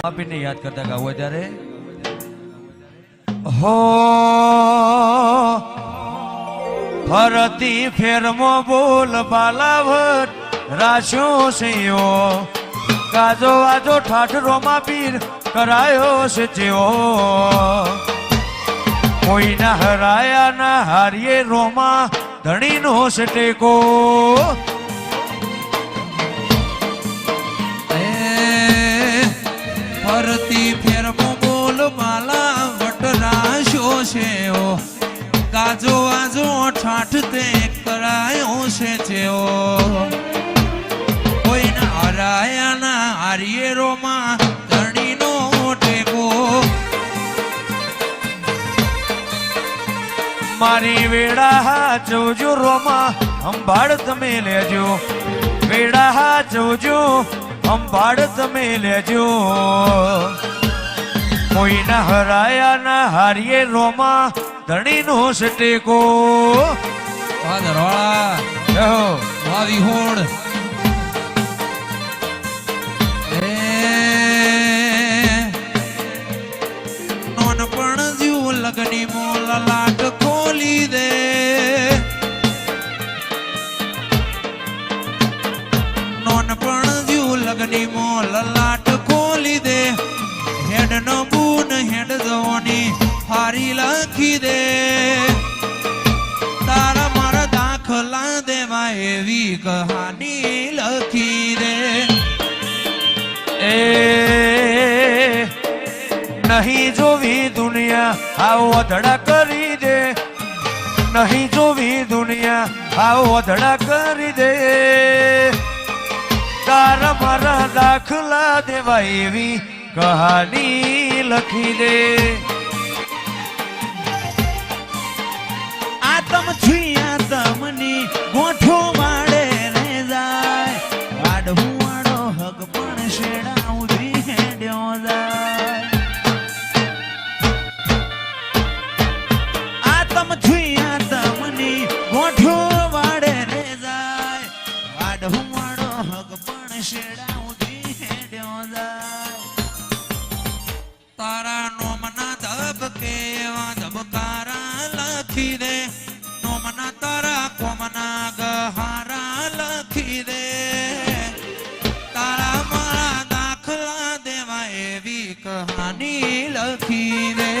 આપીને યાદ કરતા ગાવું ત્યારે હો ફરતી ફેરમો બોલ બાલાવટ રાશો સેયો કાજો આજો ઠાઠરોમાં પીર કરાયો છે જેવો કોઈના હરાયા ના હારીએ રોમા ધણીનો છે ટેકો ફરતી ફેરમો બોલ માલા વટરાશો છે ઓ કાજો આજો ઠાઠ તે કરાયો છે જેઓ કોઈના હરાયા ના હારીએ રોમા ધણીનો ટેકો મારી વેડા જોજો રોમા અંબાડ તમે લેજો વેડા જોજો અંબાડ તમે લેજો કોઈના હરાયા ના હારીએ રોમા ધણીનો છે ટેકો વાદળવાળા વિહોડ નોનપણ જીવ લગની મોલ લાટ ખોલી દે નોનપણ જીવ લગની મોલ લાટ ખોલી દે હેડ ન બૂન હેડ જવાની હારી લખી દે તારા મારા દાખલા દેવા એવી કહાની લખી દે એ નહીં જોવી દુનિયા આવો અધડા કરી દે નહીં જોવી દુનિયા આવો અધડા કરી દે તારા મારા દાખલા દેવા એવી કહાની લખી દે આતમ છુયા તમની ગોઠો વાડે રે જાય વાડવું વાડો હગ પણ શેડા ઉધી હેડ્યો જાય આતમ છુયા તમની ગોઠો વાડે રે જાય વાડવું વાડો હગ પણ શેડા ઉધી હેડ્યો જાય તારા નોમના ધબકે એવા ધબકારા લખી દે નોમના તારા કોમના ગહારા લખી દે તારા મારા દાખલા દેવા એવી કહાની લખી દે